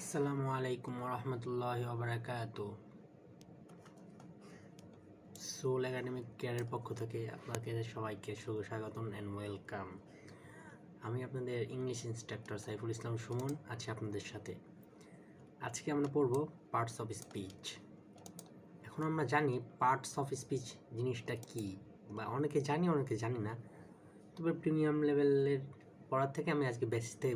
আসসালামু আলাইকুম রহমতুল্লাহ ওবরাকাত। সোল একাডেমিক কেয়ারের পক্ষ থেকে আপনাদের সবাইকে স্বাগতম অ্যান্ড ওয়েলকাম। আমি আপনাদের ইংলিশ ইনস্ট্রাক্টর সাইফুল ইসলাম সুমন আছি আপনাদের সাথে। আজকে আমরা পড়ব পার্টস অফ স্পিচ। এখন আমরা জানি পার্টস অফ স্পিচ জিনিসটা কি, বা অনেকে জানি অনেকে জানি না। তবে প্রিমিয়াম লেভেলের পড়ার থেকে আমি আজকে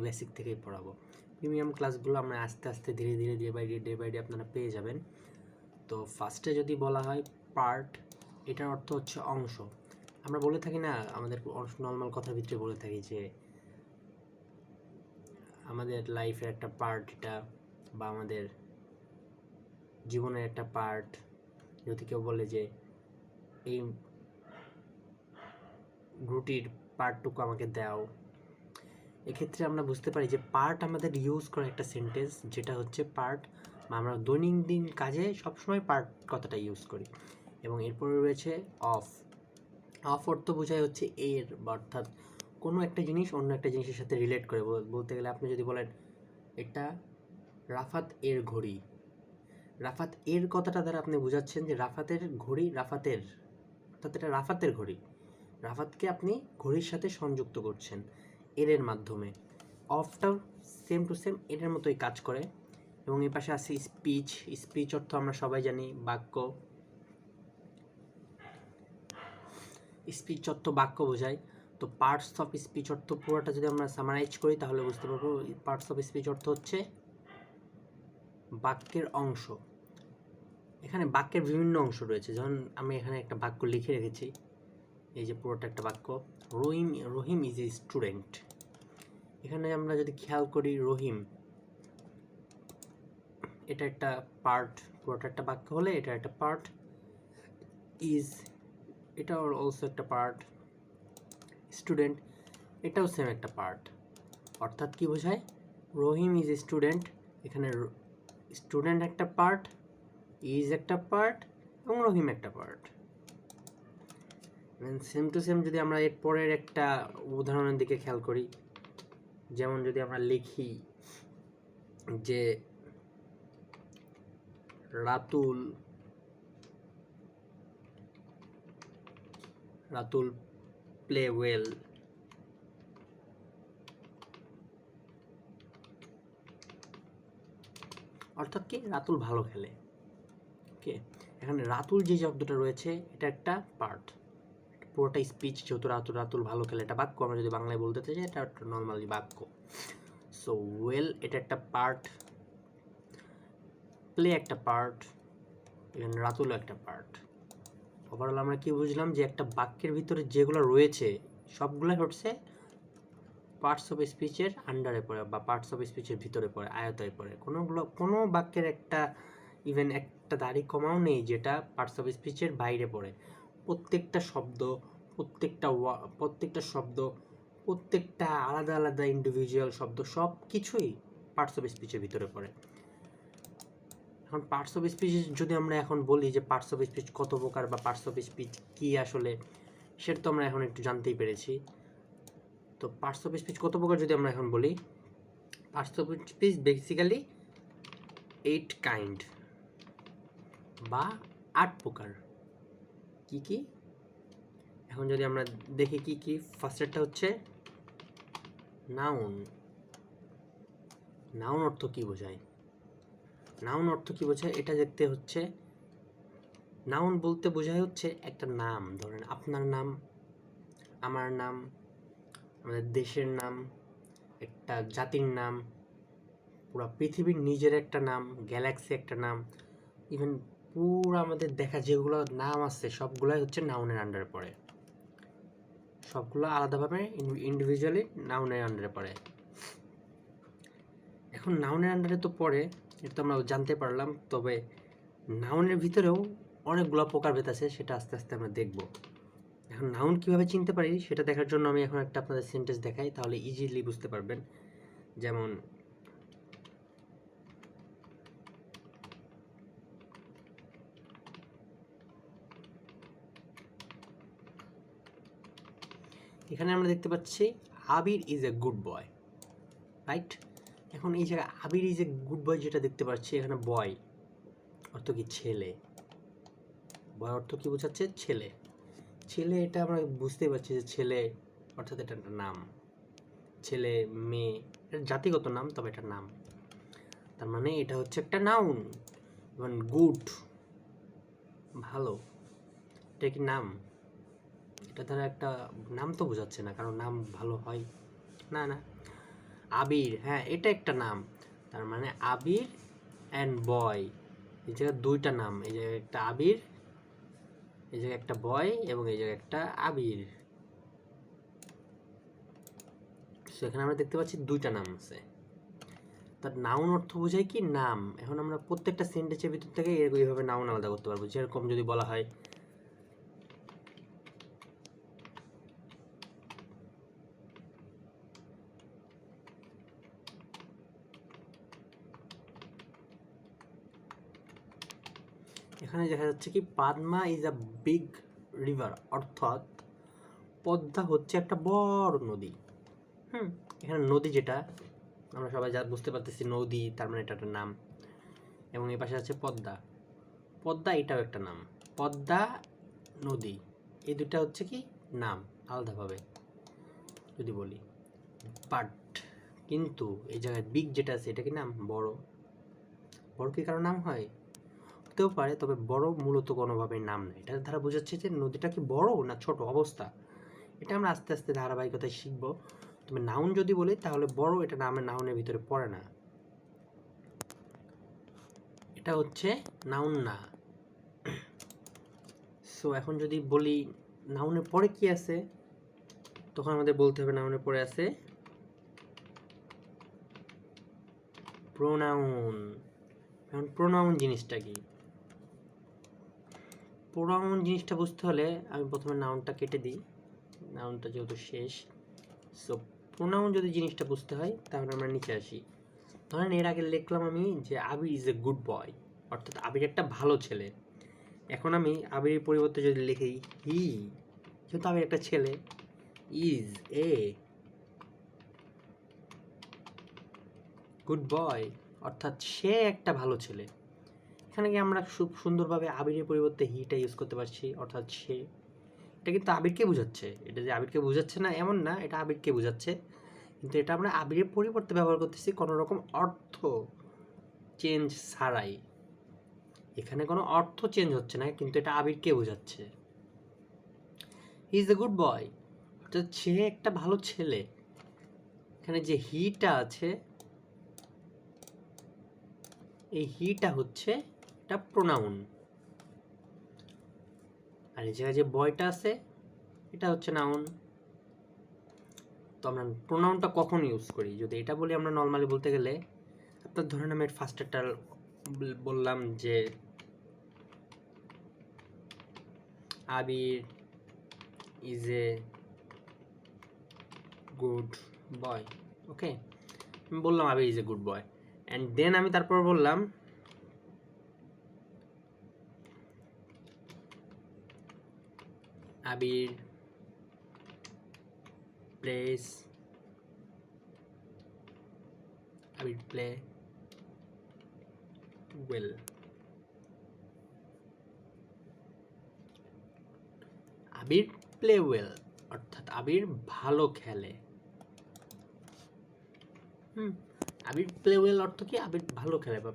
বেসিক থেকেই পড়াবো। প্রিমিয়াম ক্লাসগুলো আমরা আস্তে আস্তে ধীরে ধীরে ডে বাই ডে আপনারা পেয়ে যাবেন। তো ফার্স্টে যদি বলা হয় পার্ট, এটার অর্থ হচ্ছে অংশ। আমরা বলে থাকি না, আমাদের নর্মাল কথার ভিতরে বলে থাকি যে আমাদের লাইফের একটা পার্ট এটা, বা আমাদের জীবনের একটা পার্ট। যদি কেউ বলে যে এই রুটির পার্টটুকু আমাকে দাও, এক্ষেত্রে আমরা বুঝতে পারি যে পার্ট আমাদের ইউজ করা একটা সেন্টেন্স, যেটা হচ্ছে পার্ট। আমরা দৈনন্দিন কাজে সবসময় পার্ট কথাটা ইউজ করি। এবং এরপরে রয়েছে অফ। অফ অর্থ বোঝায় হচ্ছে এর, অর্থাৎ কোনো একটা জিনিস অন্য একটা জিনিসের সাথে রিলেট করে। বলতে গেলে আপনি যদি বলেন এটা রাফাত এর ঘড়ি, রাফাত এর কথাটা দ্বারা আপনি বোঝাচ্ছেন যে রাফাতের ঘড়ি রাফাতের, অর্থাৎ এটা রাফাতের ঘড়ি। রাফাতকে আপনি ঘড়ির সাথে সংযুক্ত করছেন এর মাধ্যমে। অফটাও সেম টু সেম এর মতোই কাজ করে। এবং এই পাশে আছে স্পিচ। স্পিচ অর্থ আমরা সবাই জানি বাক্য। স্পিচ অর্থ বাক্য বোঝায়। তো পার্টস অফ স্পিচ অর্থ পুরোটা যদি আমরা সামারাইজ করি তাহলে বুঝতে পারবো পার্টস অফ স্পিচ অর্থ হচ্ছে বাক্যের অংশ। এখানে বাক্যের বিভিন্ন অংশ রয়েছে। যেমন আমি এখানে একটা বাক্য লিখে রেখেছি, এই যে পুরোটা একটা বাক্য, রহিম ইজ এ স্টুডেন্ট। এখানে আমরা যদি খেয়াল করি রহিম, এটা একটা পার্ট, পুরোটা একটা বাক্য হলে এটা একটা পার্ট। ইজ, এটা অলসো একটা পার্ট। স্টুডেন্ট, এটাও সেম একটা পার্ট। অর্থাৎ কি বোঝায়, রহিম ইজ এ স্টুডেন্ট, এখানে স্টুডেন্ট একটা পার্ট, ইজ একটা পার্ট, এবং রহিম একটা পার্ট। সেম টু সেম যদি আমরা এর পরের একটা উদাহরণের দিকে খেয়াল করি, যেমন যদি আমরা লিখি যে রাতুল প্লে ওয়েল, অর্থাৎ কি রাতুল ভালো খেলে। ওকে, এখানে রাতুল যে শব্দটা রয়েছে এটা একটা পার্ট, পুরোটা স্পিচ। যেহেতু রাতুল ভালো খেলে, এটা বাক্য। আমরা যদি বাংলায় বলতে চাই এটা একটা নর্মালি বাক্য। সো ওয়েল এটা একটা পার্ট, প্লে একটা পার্ট, এখানে রাতুলও একটা পার্ট। ওভারঅল আমরা কি বুঝলাম, যে একটা বাক্যের ভিতরে যেগুলো রয়েছে সবগুলোই হচ্ছে পার্টস অফ স্পিচের আন্ডারে পড়ে, বা পার্টস অফ স্পিচের ভিতরে পড়ে, আয়তায় পড়ে। কোনো বাক্যের একটা ইভেন একটা দাড়ি কমাও নেই যেটা পার্টস অফ স্পিচের বাইরে পড়ে। প্রত্যেকটা শব্দ, প্রত্যেকটা আলাদা আলাদা ইন্ডিভিজুয়াল শব্দ, সব কিছুই পার্টস অফ স্পিচের ভিতরে পড়ে। এখন পার্টস অফ স্পিচ যদি আমরা এখন বলি যে পার্টস অফ স্পিচ কত প্রকার, বা পার্টস অফ স্পিচ কী আসলে, সেটা তো আমরা এখন একটু জানতেই পেরেছি। তো পার্টস অফ স্পিচ কত প্রকার যদি আমরা এখন বলি, parts of speech basically 8 kind, বা 8 প্রকার। কি কি এখন যদি আমরা দেখি কি কি, ফার্স্টেরটা হচ্ছে নাউন। নাউন অর্থ কি বোঝায়? নাউন অর্থ কি বোঝায় এটা দেখতে হচ্ছে, নাউন বলতে বোঝায় হচ্ছে একটা নাম। ধরেন আপনার নাম, আমার নাম, আমাদের দেশের নাম, একটা জাতির নাম, পুরো পৃথিবীর নিজের একটা নাম, গ্যালাক্সি একটা নাম, ইভেন পুরো আমাদের দেখা যেগুলো নাম আছে সবগুলাই হচ্ছে নাউনের আন্ডারে পড়ে। সবগুলো আলাদাভাবে ইন্ডিভিজুয়ালি নাউনের আন্ডারে পড়ে। এখন নাউনের আন্ডারে তো পড়ে, এটা তো আমরা জানতে পারলাম। তবে নাউনের ভিতরেও অনেকগুলো প্রকারভেদ আছে, সেটা আস্তে আস্তে আমরা দেখব। এখন নাউন কিভাবে চিনতে পারি সেটা দেখার জন্য আমি এখন একটা আপনাদের সেন্টেন্স দেখাই, তাহলে ইজিলি বুঝতে পারবেন। যেমন এখানে আমরা দেখতে পাচ্ছি Abir is a good boy, right? এখন এই জায়গায় আবির এই যে গুড বয় যেটা দেখতে পাচ্ছি, এখানে বয় অর্থ কি ছেলে, বয় অর্থ কি বোঝাচ্ছে ছেলে। ছেলে এটা আমরা বুঝতেই পারছি যে ছেলে অর্থাৎ এটা একটা নাম, ছেলে মেয়ে এটা জাতিগত নাম, তবে এটা নাম, তার মানে এটা হচ্ছে একটা নাউন। যেমন গুড ভালো, এটা কি নাম? এটা দ্বারা একটা নাম তো বোঝাচ্ছে না, কারণ নাম ভালো হয় না। না, আবির, হ্যাঁ এটা একটা নাম, তার মানে আবির অ্যান্ড বয়, এই জায়গায় দুইটা নাম, এই জায়গায় একটা আবির, এই জায়গায় একটা বয়, এবং এই জায়গায় একটা আবির। সেখানে আমরা দেখতে পাচ্ছি দুইটা নাম আছে। তার নাউন অর্থ বোঝায় কি নাম। এখন আমরা প্রত্যেকটা সেন্টেন্সের ভিতর থেকে এইভাবে নাউন আলাদা করতে পারবো। যেরকম যদি বলা হয় এখানে দেখা যাচ্ছে কি Padma is a big river, অর্থাৎ পদ্মা হচ্ছে একটা বড় নদী। এখানে নদী যেটা আমরা সবাই যা বুঝতে পারতেছি নদী, তার মানে এটা একটা নাম। এবং এই পাশে আছে পদ্মা, পদ্মা এটাও একটা নাম। পদ্মা নদী এই দুটা হচ্ছে কি নাম আলাদাভাবে যদি বলি। বাট কিন্তু এই জায়গায় বিগ যেটা আছে এটা কি নাম? বড়। বড় কি কারো নাম হয়? হতেও পারে, তবে বড় মূলত কোনোভাবেই নাম নেই। এটার দ্বারা বোঝাচ্ছে যে নদীটা কি বড় না ছোট অবস্থা, এটা আমরা আস্তে আস্তে ধারাবাহিকতায় শিখবো। তবে নাউন যদি বলি তাহলে বড় এটা নামের নাউনের ভিতরে পড়ে না, এটা হচ্ছে নাউন না। সো এখন যদি বলি নাউনের পরে কি আছে, তখন আমাদের বলতে হবে নাউনের পরে আছে প্রোনাউন। এখন প্রোনাউন জিনিসটা কি? প্রোনাউন জিনিসটা বুঝতে হলে আমি প্রথমে নাউনটা কেটে দিই, নাউনটা যেহেতু শেষ। সো প্রোনাউন যদি জিনিসটা বুঝতে হয় তাহলে আমরা নিচে আসি। ধরেন এর আগে লিখলাম আমি যে আবির ইজ এ গুড বয়, অর্থাৎ আবির একটা ভালো ছেলে। এখন আমি আবিরের পরিবর্তে যদি লিখি হি, যেহেতু আবির একটা ছেলে, ইজ এ গুড বয়, অর্থাৎ সে একটা ভালো ছেলে। এখানে কি আমরা খুব সুন্দরভাবে আবিরের পরিবর্তে হিটা ইউজ করতে পারছি, অর্থাৎ সে। এটা কিন্তু আবিরকে বোঝাচ্ছে, এটা যে আবিরকে বোঝাচ্ছে না এমন না, এটা আবিরকে বোঝাচ্ছে, কিন্তু এটা আমরা আবিরের পরিবর্তে ব্যবহার করতেছি কোনো রকম অর্থ চেঞ্জ ছাড়াই। এখানে কোনো অর্থ চেঞ্জ হচ্ছে না, কিন্তু এটা আবিরকে বোঝাচ্ছে। হি ইজ এ গুড বয়, অর্থাৎ সে একটা ভালো ছেলে। এখানে যে হিটা আছে, এই হিটা হচ্ছে এটা প্রোনাউন, আর এই জায়গায় যে বয়টা আছে এটা হচ্ছে নাউন। তো আমরা প্রোনাউনটা কখন ইউজ করি? যদি এটা বলি আমরা নর্মালি বলতে গেলে, আপনার ধরেন আমি ফার্স্টেরটা বললাম যে আবির is a good boy, okay, আমি বললাম Abir is a good boy, and then আমি তারপর বললাম Abir plays, Abir play well. Abir play well, অর্থাৎ আবির ভালো খেলে। আবির প্লে ওয়েল অর্থ কি? আবির ভালো খেলে, বা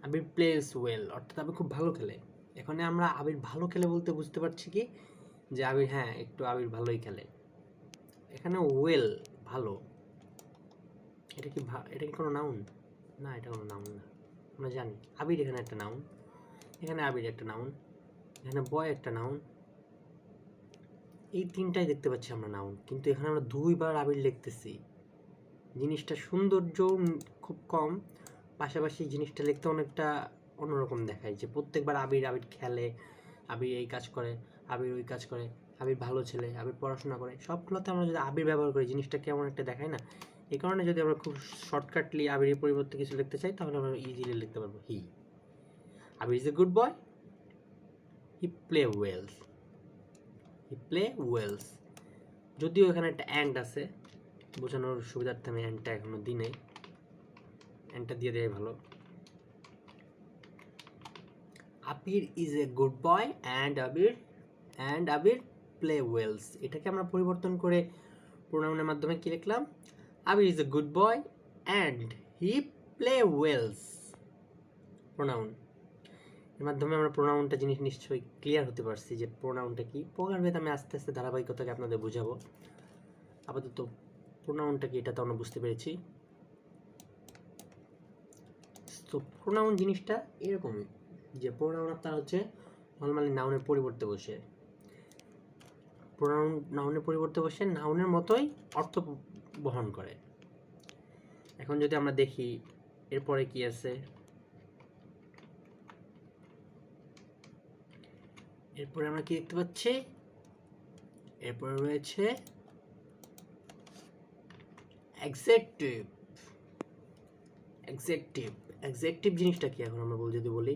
আবির প্লেস ওয়েল অর্থাৎ আবির খুব ভালো খেলে। এখানে আমরা আবির ভালো খেলে বলতে বুঝতে পারছি কি যে আবির, হ্যাঁ একটু আবির ভালোই খেলে। এখানে ওয়েল ভালো, এটা কি এটা কি কোনো নাউন? না, এটা কোনো নাউন না। আমরা জানি আবির এখানে একটা নাউন, এখানে আবির একটা নাউন, এখানে বয় একটা নাউন, এই তিনটাই দেখতে পাচ্ছি আমরা নাউন, কিন্তু এখানে আমরা দুইবার আবির লিখতেছি। জিনিসটা সৌন্দর্য খুব কম, পাশাপাশি জিনিসটা লিখতে অনেকটা অন্যরকম দেখায়, যে প্রত্যেকবার আবির আবির খেলে, আবির এই কাজ করে, আবির ওই কাজ করে, আবির ভালো ছেলে, আবির পড়াশোনা করে, সবগুলোতে আমরা যদি আবির ব্যবহার করি জিনিসটা কেমন একটা দেখায় না। এই কারণে যদি আমরা খুব শর্টকাটলি আবিরের পরিবর্তে কিছু লিখতে চাই তাহলে আমরা ইজিলি লিখতে পারবো he. Abir is a good boy, he play wells, he play wells. যদিও এখানে একটা অ্যান্ড আছে, বোঝানোর সুবিধার্থে আমি অ্যান্ডটা এখনো দিই নাই। এন্টার দিয়ে দেয় ভালো। Abir is a good boy and Abir play wells. এটাকে আমরা পরিবর্তন করে প্রোনাউনের মাধ্যমে কি লিখলাম? Abir is a good boy and he play wells. Pronoun এর মাধ্যমে আমরা প্রোনাউনটা জিনিস নিশ্চয়ই ক্লিয়ার হতে পারছি যে প্রোনাউনটা কি। প্রকারভেদ আমি আস্তে আস্তে ধারাবাহিকতাকে আপনাদের বোঝাবো। আপাতত প্রোনাউনটা কি এটা তো আমরা বুঝতে পেরেছি। তো প্রোনাউন জিনিসটা এরকমই যে প্রোনাউন আপনার হচ্ছে নর্মালি নাউনের পরিবর্তে বসে, প্রোনাউন নাউনের পরিবর্তে বসে নাউনের মতোই অর্থ বহন করে। এখন যদি আমরা দেখি এরপরে কি আছে, এরপরে আমরা কি দেখতে পাচ্ছি, এরপরে রয়েছে অ্যাডজেক্টিভ। অ্যাডজেক্টিভ জিনিসটা কি এখন আমরা যদি বলি,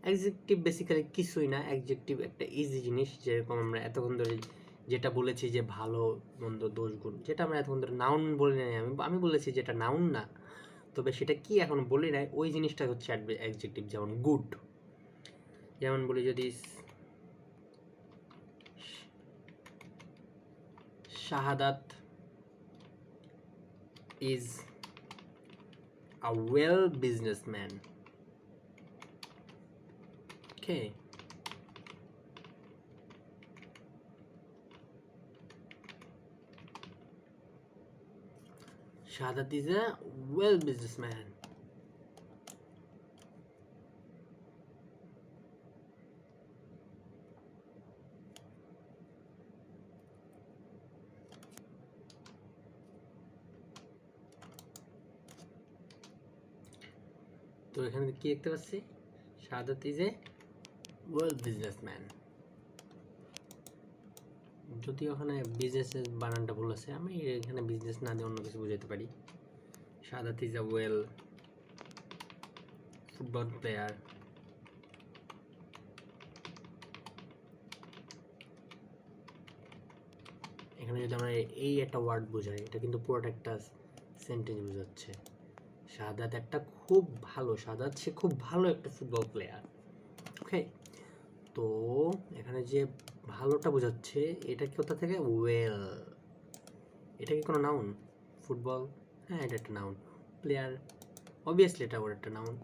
অ্যাডজেক্টিভ বেসিক্যালি কিছুই না। অ্যাডজেক্টিভ একটা ইজি জিনিস, যেরকম আমরা এতক্ষণ ধরে যেটা বলেছি যে ভালো মন্দ দোষ গুণ, যেটা আমরা এতক্ষণ ধরে নাউন বলি নাই, আমি বলেছি যেটা নাউন না, তবে সেটা কি এখন বলি নাই, ওই জিনিসটা হচ্ছে অ্যাডজেক্টিভ। যেমন গুড, যেমন বলি যদি শাহাদাত is a well businessman. Okay. Shahadat is a well businessman. তো এখানে কি দেখতে পাচ্ছি, শাহাদাত ইজ এ ওয়েল বিজনেসম্যান। যদিও ওখানে বিজনেসের বানানটা ভুল আছে, আমি এখানে বিজনেস না দিয়ে অন্য কিছু বুঝাতে পারি। Shahadat is a well football player. এখানে যদি আমরা এই একটা ওয়ার্ড বোঝাই, এটা কিন্তু পুরোটা একটা সেন্টেন্স বোঝাচ্ছে। শাহাদাত একটা খুব ভালো, শাহাদাত সে খুব ভালো একটা ফুটবল প্লেয়ার। ওকে, তো এখানে যে ভালোটা বোঝাচ্ছে এটা কোথা থেকে? ওয়েল। এটা কি কোনো নাউন? ফুটবল, হ্যাঁ এটা একটা নাউন। প্লেয়ার, অবভিয়াসলি এটা ওর একটা নাউন।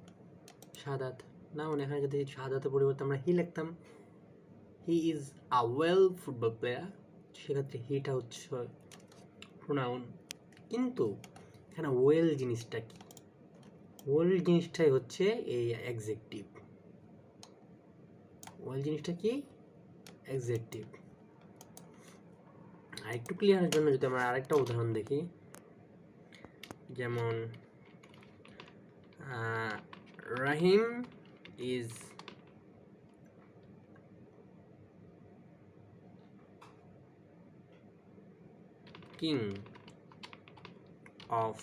শাহাদাত নাউন, এখানে যদি শাহাদাতের পরিবর্তে আমরা হি লিখতাম, he is a well football player, সেক্ষেত্রে হিটা হচ্ছে প্রোনাউন। কিন্তু এখানে ওয়েল জিনিসটা কি? ওয়েল জিনিসটাই হচ্ছে এই অ্যাডজেক্টিভ। ওয়েল জিনিসটা কি? অ্যাডজেক্টিভ। আর একটু ক্লিয়ারের জন্য যদি আমরা আরেকটা উদাহরণ দেখি, যেমন Rahim is king of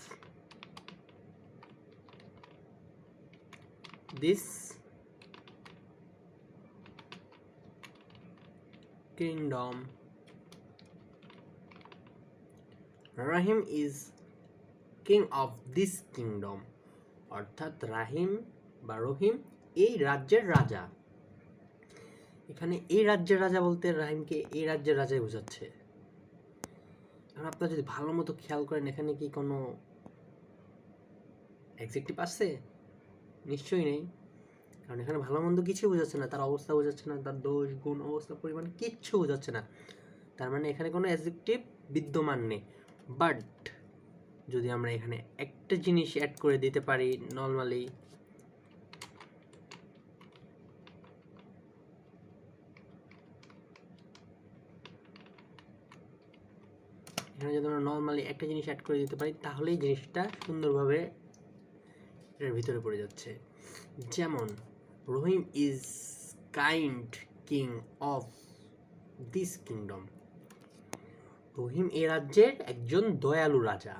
this kingdom. Rahim is king of this kingdom, অর্থাৎ রাহিম বা রহিম এই রাজ্যের রাজা। এখানে এই রাজ্যের রাজা বলতে রাহিমকে এই রাজ্যের রাজাই বোঝাচ্ছে। এখন আপনারা যদি ভালো মতো খেয়াল করেন, এখানে কি কোনো অ্যাডজেক্টিভ আছে? নিশ্চয়ই নেই, কারণ এখানে ভালো মন্দ কিছু বোঝাচ্ছে না, তার অবস্থা বোঝাচ্ছে না, তার দোষ গুণ অবস্থা পরিমাণ কিচ্ছু বোঝাচ্ছে না। তার মানে এখানে কোনো অ্যাডজেক্টিভ বিদ্যমান নেই। বাট যদি আমরা এখানে একটা জিনিস অ্যাড করে দিতে পারি, নর্মালি এখানে যদি আমরা নর্মালি একটা জিনিস অ্যাড করে দিতে পারি, তাহলেই জিনিসটা সুন্দরভাবে এর ভিতরে পড়ে যাচ্ছে। যেমন Rahim is kind king of this kingdom. Rahim এ রাজ্যের একজন দয়ালু রাজা।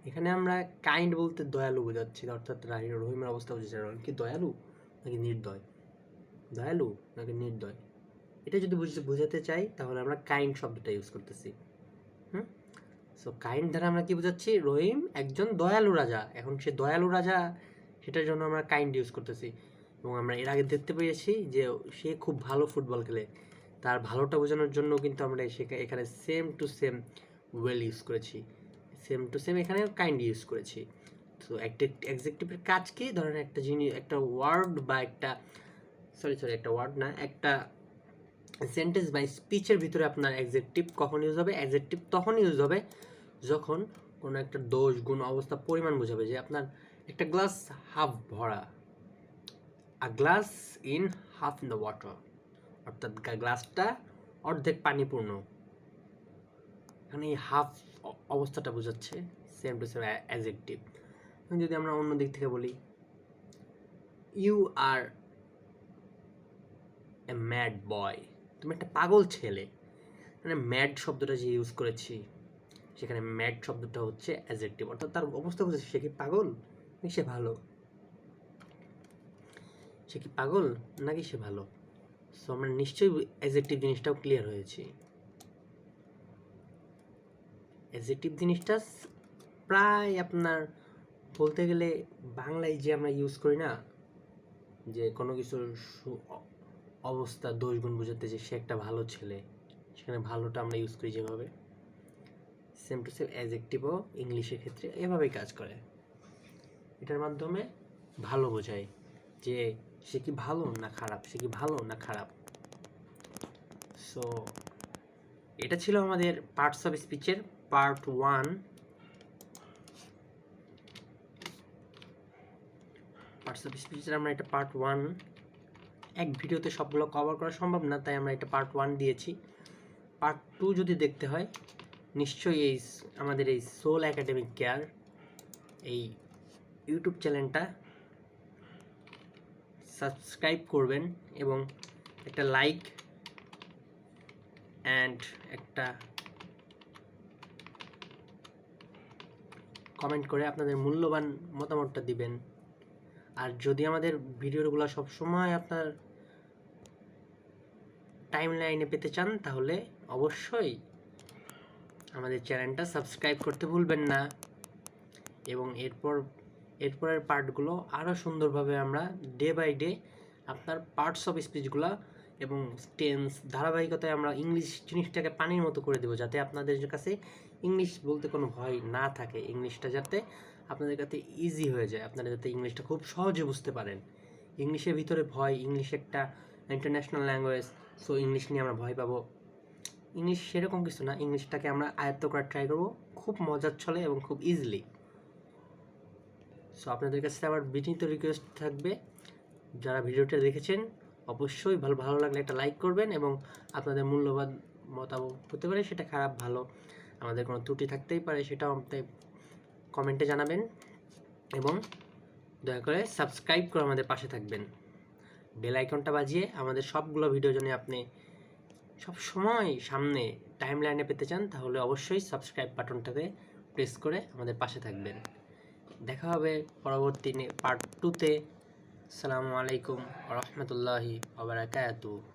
এখানে আমরা কাইন্ড বলতে দয়ালু বোঝাচ্ছি, অর্থাৎ রহিমের অবস্থা বোঝাচ্ছে। রহিম কি দয়ালু নাকি নির্দয়? দয়ালু নাকি নির্দয়, এটা যদি বোঝাতে চাই তাহলে আমরা কাইন্ড শব্দটা ইউজ করতেছি। সো কাইন্ড দ্বারা আমরা কি বোঝাচ্ছি, রহিম একজন দয়ালু রাজা। এখন সে দয়ালু রাজা, সেটার জন্য আমরা কাইন্ড ইউজ করতেছি। এবং আমরা এর আগে দেখতে পেয়েছি যে সে খুব ভালো ফুটবল খেলে, তার ভালোটা বোঝানোর জন্য কিন্তু আমরা এখানে same to same well use করেছি, সেম টু সেম এখানে কাইন্ড ইউজ করেছি। তো একটা অ্যাডজেক্টিভের কাজ কি, ধরেন একটা জিনিস, একটা ওয়ার্ড বা একটা একটা ওয়ার্ড না, একটা সেন্টেন্স বা স্পিচের ভিতরে আপনার অ্যাডজেক্টিভ কখন ইউজ হবে? অ্যাডজেক্টিভ তখন ইউজ হবে যখন কোনো একটা দোষ, গুণ, অবস্থা, পরিমাণ বোঝাবে। যে আপনার একটা গ্লাস হাফ ভরা, a glass in half in the water, অর্থাৎ গ্লাসটা অর্ধেক পানিপূর্ণ। এখানে এই হাফ অবস্থাটা বোঝাচ্ছে, সেম টু সেম অ্যাডজেক্টিভ। যদি আমরা অন্য দিক থেকে বলি, ইউ আর এ ম্যাড বয়, তুমি একটা পাগল ছেলে। মানে ম্যাড শব্দটা যে ইউজ করেছি, সেখানে ম্যাড শব্দটা হচ্ছে অ্যাডজেক্টিভ, অর্থাৎ তার অবস্থা বুঝেছে সে কি পাগল নাকি সে ভালো, সে কি পাগল নাকি সে ভালো। সো আমরা নিশ্চয়ই অ্যাডজেক্টিভ জিনিসটাও ক্লিয়ার হয়েছি। অ্যাডজেক্টিভ জিনিসটা প্রায় আপনার বলতে গেলে বাংলায় যে আমরা ইউজ করি না, যে কোনো কিছুর অবস্থা, দোষ, গুণ বোঝাতে যে সে একটা ভালো ছেলে, সেখানে ভালোটা আমরা ইউজ করি যেভাবে, সেম টু সেম অ্যাডজেক্টিভও ইংলিশের ক্ষেত্রে এভাবেই কাজ করে। এটার মাধ্যমে ভালো বোঝায় যে সে কি ভালো না খারাপ, সে কি ভালো না খারাপ। সো এটা ছিল আমাদের পার্টস অফ স্পিচের পার্ট 1। পার্টস অফ স্পিচের আমরা এটা পার্ট 1, এক ভিডিওতে সবগুলো কভার করা সম্ভব না, তাই আমরা এটা পার্ট 1 দিয়েছি। পার্ট 2 যদি দেখতে হয়, নিশ্চয়ই এই আমাদের এই সোল একাডেমিক কেয়ার এই ইউটিউব চ্যানেলটা সাবস্ক্রাইব করবেন এবং একটা লাইক অ্যান্ড একটা কমেন্ট করে আপনাদের মূল্যবান মতামতটা দিবেন। আর যদি আমাদের ভিডিওগুলো সবসময় আপনার টাইম লাইনে পেতে চান, তাহলে অবশ্যই আমাদের চ্যানেলটা সাবস্ক্রাইব করতে ভুলবেন না। এবং এরপরের পার্টগুলো আরও সুন্দরভাবে আমরা ডে বাই ডে আপনার পার্টস অফ স্পিচগুলো এবং টেন্স ধারাবাহিকতায় আমরা ইংলিশ জিনিসটাকে পানির মতো করে দেবো, যাতে আপনাদের কাছে ইংলিশ বলতে কোনো ভয় না থাকে, ইংলিশটা যাতে আপনাদের কাছে ইজি হয়ে যায়, আপনারা যাতে ইংলিশটা খুব সহজে বুঝতে পারেন। ইংলিশের ভিতরে ভয়, ইংলিশ একটা ইন্টারন্যাশনাল ল্যাঙ্গুয়েজ, সো ইংলিশ নিয়ে আমরা ভয় পাবো, ইংলিশ সেরকম কিছু না। ইংলিশটাকে আমরা আয়ত্ত করার ট্রাই করবো খুব মজার ছলে এবং খুব ইজিলি। সো আপনাদের কাছে আমার বিনীত রিকোয়েস্ট থাকবে, যারা ভিডিওটা দেখেছেন অবশ্যই ভালো লাগলে একটা লাইক করবেন এবং আপনাদের মূল্যবান মতামত হতে পারে সেটা খারাপ ভালো, আমাদের কোনো ত্রুটি থাকতেই পারে, সেটাও আমাদের কমেন্টে জানাবেন। এবং দয়া করে সাবস্ক্রাইব করে আমাদের পাশে থাকবেন, বেল আইকনটা বাজিয়ে আমাদের সবগুলো ভিডিও যদি আপনি সব সময় সামনে টাইম লাইনে পেতে চান, তাহলে অবশ্যই সাবস্ক্রাইব বাটনটাতে প্রেস করে আমাদের পাশে থাকবেন। দেখা হবে পরবর্তী পার্ট 2-তে। আসসালামু আলাইকুম ওয়া রাহমাতুল্লাহি ওয়া বারাকাতুহু।